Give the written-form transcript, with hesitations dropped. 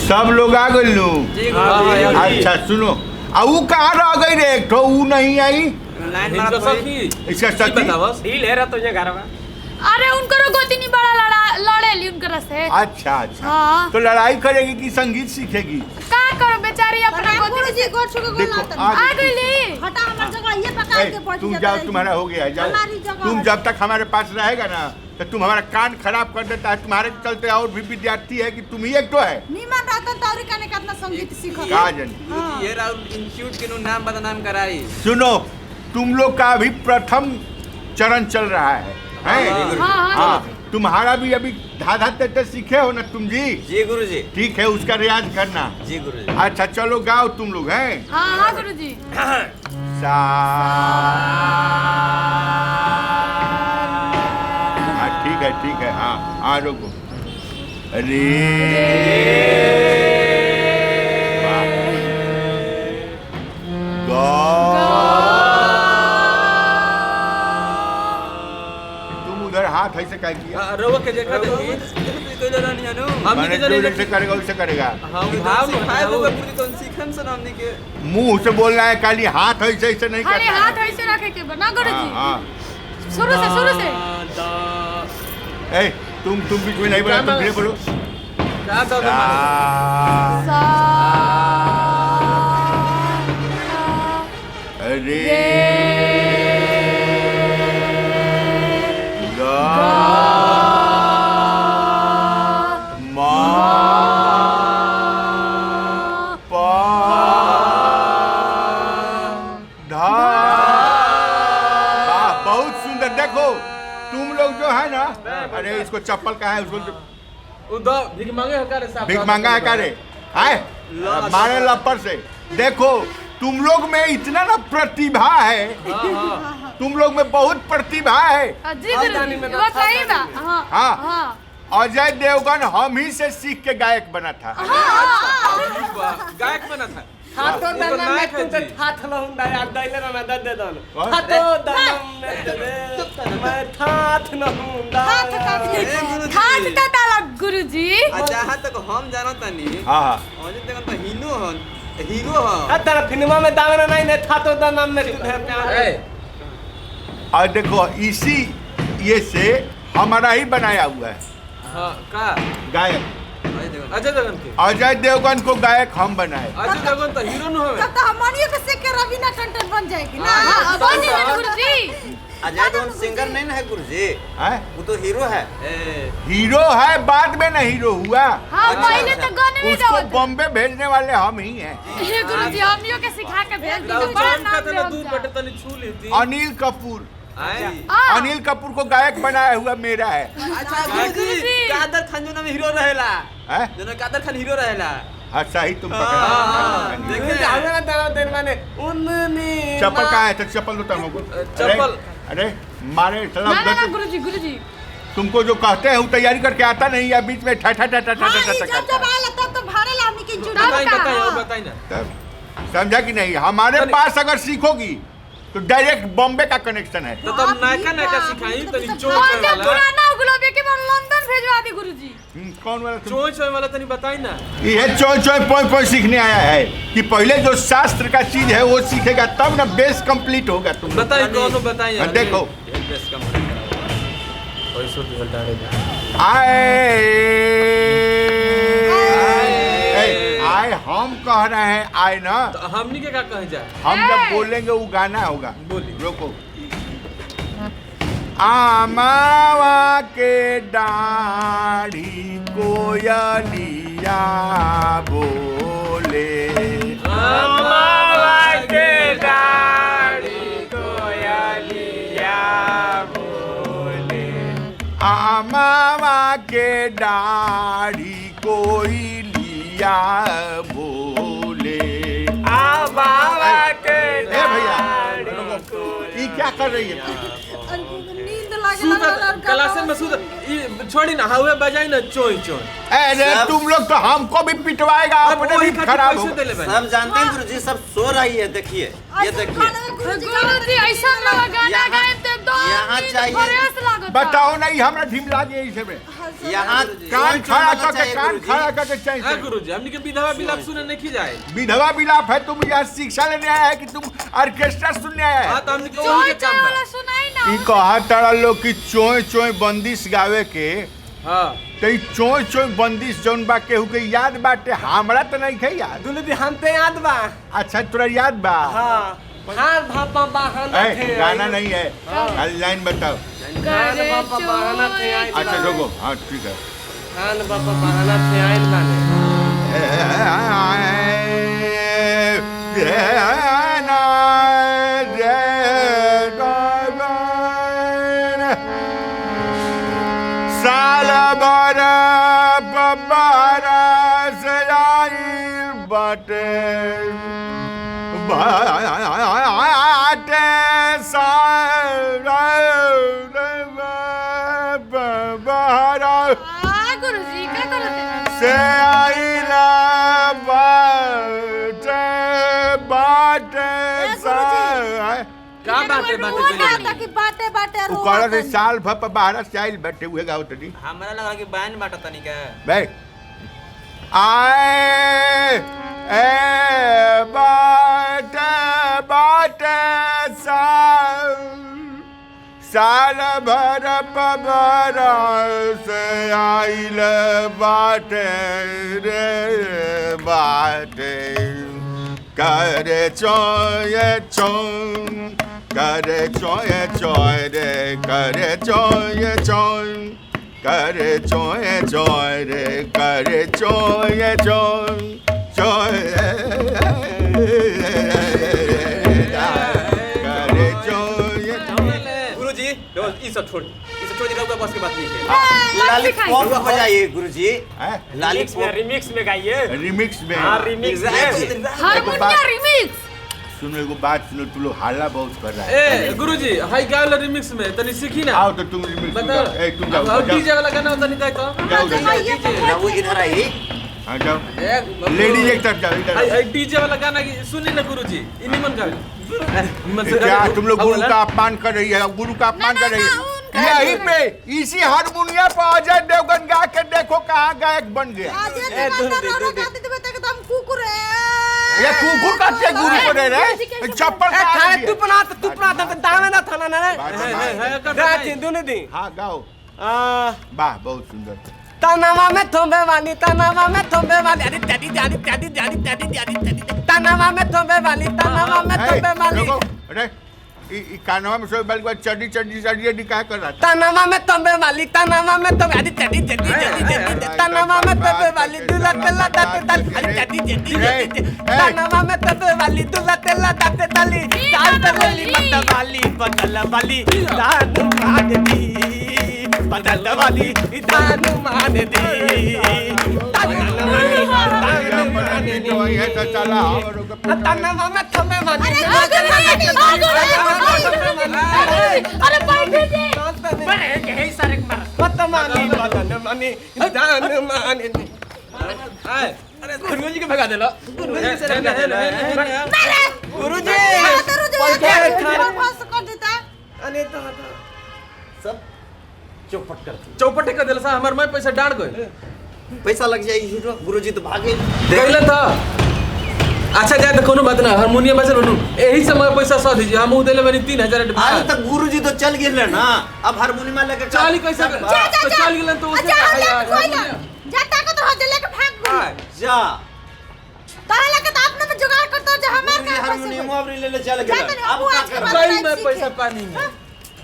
सब लोग आ गए लो। अच्छा सुनो, वो कहाँ रह गई रे? एक ऊ नहीं आई। इसका सखी घर में। अरे उनको गोती नहीं बड़ा लड़ेली उनकर से। अच्छा अच्छा हाँ। तो लड़ाई करेगी कि संगीत सीखेगी? का करो बेचारी अपना गोती जी गोड़ छू के आ गईली। हटा हमार जगह ये पका के पड़। तुम जाओ, तुम्हारा हो गया, जाओ। तुम जब तक हमारे पास रहेगा ना तो तुम हमारा कान खराब कर देता है। तुम्हारे चलते और भी विद्यार्थी है कि तुम ही एक तो है। नीमन रहता तौरी कने कितना संगीत सीखो। का जन ये राउल इंस्टीट्यूट के नाम बदनाम कराई। सुनो, तुम लोग का अभी प्रथम चरण चल रहा है। हाँ, तुम्हारा भी अभी धाधा तेते सीखे हो ना तुम जी? जी गुरुजी। ठीक है, उसका रियाज करना। जी गुरुजी। अच्छा चलो गाओ तुम लोग हैं। हाँ हाँ गुरुजी। सा ठीक है हाँ आ रुको। रे तुम उधर हाथ ऐसे क्या किया? रवा के देखा देखी कोई लड़ा नहीं आनो। हमने जो जैसे करेगा वैसे करेगा। हां भाव सिखाए वो गुरुजी तो सीखन से हमने के मुंह से बोलना है, खाली हाथ ऐसे ऐसे नहीं करना। अरे हाथ ऐसे रखे के बना गुरुजी। हां शुरू से ए तुम बीच में नहीं बोला, तुम धीरे बोलो। अरे बहुत सुंदर। देखो तुम लोग जो है ना, अरे इसको चप्पल का है, उसको भीख मांगे है करे साहब। भीख मांगा है करे आए मारे लपर से। देखो तुम लोग में इतना ना प्रतिभा है। तुम लोग में बहुत प्रतिभा है। हाँ, अजय देवगन हम ही से सीख के गायक बना था। गायक बना था। हाथों दाना में तुझे हाथ लहुंदा यार दैले ना मैं दे दो। हाथों दाना में दे मैं हाथ लहुंदा। हाथ का ताला गुरुजी। जहां तक हम जानता नहीं। हां अजय देवगन तो हीरो है। तेरा फिल्मा में दाना नहीं ने हाथों दाना में तुझे। और देखो इसी ये से हमारा ही बनाया हुआ है। हाँ का गायक अजय देवगन के। अजय देवगन को गायक हम बनाए। अजय देवगन तो हीरो न होवे। तो हमनियो के से के रवीना टंडन बन जाएगी ना। हां बनी है गुरुजी। अजय देवगन सिंगर नहीं ना है गुरुजी। हैं? वो तो हीरो है। हीरो है, बाद में ना हीरो हुआ। हां पहले तो गाने में उसको बॉम्बे भेजने वाले हम ही हैं। ये गुरुजी हमियों के सिखा के भेज दी। बड़ा नाम ले दूर बटे तनी छू लेती। अनिल कपूर। अनिल कपूर को गायक बनाया हुआ मेरा है। अच्छा गुरुजी कादर खान जो नाम हीरो रहेला हैं? जो कादर खान हीरो रहेला। हाँ सही तुम पकड़ा। देखे हमें दाना देन माने उन्नी चप्पल कहाँ है? तो चप्पल दो तुमको। चप्पल अरे मारे ना गुरुजी। तुमको जो कहते हैं वो तैयारी करके आता नहीं है, बीच में ठा ठा ठा ठा ठा ठा जब आएला तब तो भाड़े ला हमनी के जुड़ा। बताई ना। तब समझा कि नहीं? हमारे पास अगर सीखोगी तो डायरेक्ट बॉम्बे का कनेक्शन है। तो तुम नायका सिखाई तनी चोच वाला। पुराना गुलाबी के मन लंदन भेजवा दी गुरुजी। कौन वाला? चोच वाला तनी बताई ना। ये चोय पोय सीखने आया है कि पहले जो शास्त्र का चीज है वो सीखेगा तब ना बेस कंप्लीट होगा। तुम बताई कौन बताई यार। देखो बेस कंप्लीट कराओ। पैसो दिहल डाले आए हम कह रहे हैं आए ना। तो हमनी के क्या कहे जाए? हम जब बोलेंगे वो गाना होगा। बोलिए। रोको। आमावा के डाढ़ी कोयलिया बोले। आमावा के डाढ़ी कोयलिया बोले। आमावा के डाढ़ी कोयलिया बोले। आमावा के भैया ये क्या कर रही है? नींद लागे क्लास में सुध छोड़ी ना हवे बजाई ना चोई। अरे तुम लोग तो हमको भी पिटवाएगा, अपने भी खराब हो। सब जानते हैं गुरुजी, सब सो रही है। देखिए ये देखिए गुरुजी ऐसा लगा गाना गाएं तो दो यहाँ चाहिए। फ्रेश लागत। बताओ नहीं हमरा ढीम लागे इसे में। यहाँ कान खड़ा करके कान खड़ा करके हाँ चाहिए। गुरुजी हमनी के विधवा विलाप सुने नहीं जाए। विधवा विलाप है, तुम यहाँ शिक्षा लेने आया है कि तुम ऑर्केस्ट्रा सुनने आया हाँ है? तो हमनी के चोय वही के चोय काम वाला बा। सुनाई ना। ई कहा तारा लोग कि चोय चोय बंदिश गावे के, हाँ तो ई चोय चोय बंदिश जौन बा केहू के याद बाटे, हमरा तो नहीं है याद। दुलू दी हम पे याद बा। अच्छा तोरा याद बा? हाँ हाथ भापा बहाना थे। ए, गाना नहीं है, खाली लाइन बताओ। हाथ भापा बहाना थे आइल अच्छा बाने। रुको, हाँ ठीक है। हाथ भापा बहाना थे आइल बाने। साल भर बबारा से आइल बाटे, बाटे साल बबारा गुरुजी काय करत आहे? से आइला बाटे बाटे सा का बाटे बाटे वो चले कहा बनी। था कि बाटे बाटे उ कहला रे साल भप बाहर से आइल बैठे हुए गाँव तनी हमरा लगा कि बैन बाटा तनी का बे आए ए बाटे बाटे साल भर पबरा से आइल बाटे रे बाटे करे चोय चोय करे चोय चोय रे करे चोय चोय करे चोय चोय रे करे चोय चोय चोय करे चोय गुरुजी ई सब छोड़ दी रहुआ बस के बात नहीं है। सिखाई। लॉलीपॉप बजाइए गुरुजी। हैं? लॉलीपॉप रिमिक्स में गाइए। रिमिक्स में हाँ रिमिक्स में। हारमोनिया रिमिक्स। सुनो एगो बात सुनो, तू लोग हल्ला बहुत कर रहा है। ए गुरुजी हाई गावल रिमिक्स में तनी सीखी ना। आओ तो तुम रिमिक्स बताओ। ए तुम जाओ अब डीजे वाला गाना तनी गाय तो। जाओ रहुआ इधर आइए। हाँ जाओ, ए लेडीज एक तरफ जाओ इधर। हाई डीजे वाला गाना सुनी ना गुरुजी। इ निमन गावे। निमन से क्या गावे। तुम लोग गुरु का अपमान कर रही है? गुरु का अपमान कर रही है यहीं पे इसी हारमोनिया पर अजय देवगन गा के देखो कहाँ गायक बन गया। ये कुकुर का क्या गुरु को दे रहे? चप्पल का खाए तू बना तो दाना ना थाना ना रे। है दोनों दी। हाँ गाओ। आ वाह बहुत सुंदर। तनावा में थोंबे वाली तनावा में थोंबे वाली अरे daddy daddy daddy daddy daddy daddy तनावा में थोंबे वाली तनावा में थोंबे वाली देखो अरे ई कानवा में सोई बाल के चड्डी चड्डी चड्डी क्या कर रहा था? तनावा में थोंबे वाली तनावा में थोंबे अरे डैडी डैडी डैडी तनावा में थोंबे वाली दूल्हा तेला दाते ताली अरे डैडी डैडी तनावा में थोंबे वाली दूल्हा तेला दाते ताली चाल तली मत वाली बदल वाली दान मान दी बदल वाली दान मान दी तनावा में थोंबे वाली अरे बैठे जी। बड़े यही सारे मत मानी बदन मानी दान मानी अरे गुरुजी के भगा देलो। गुरुजी से भगा देलो। गुरुजी अने तो सब चौपट कर चौपटे का दिल सा हमर मैं पैसा डाल गए। पैसा लग जाएगी गुरुजी तो भागे। गइले था। अच्छा जाए तो कोनो बात ना हारमोनियम बजल बनू यही समय पैसा सौ दीजिए हम देले बनी 3000 अरे तक गुरुजी तो चल गए ना, अब हारमोनियम लेकर चाली कैसे तो चल गेलन तो उसने जा ताकत हो जले के भाग गो जा तारा लगे तो अपने में जुगाड़ करता जो हमार गुरुजी का हारमोनियम अब ले चल गए। अब क्या कर गई मैं पैसा पानी में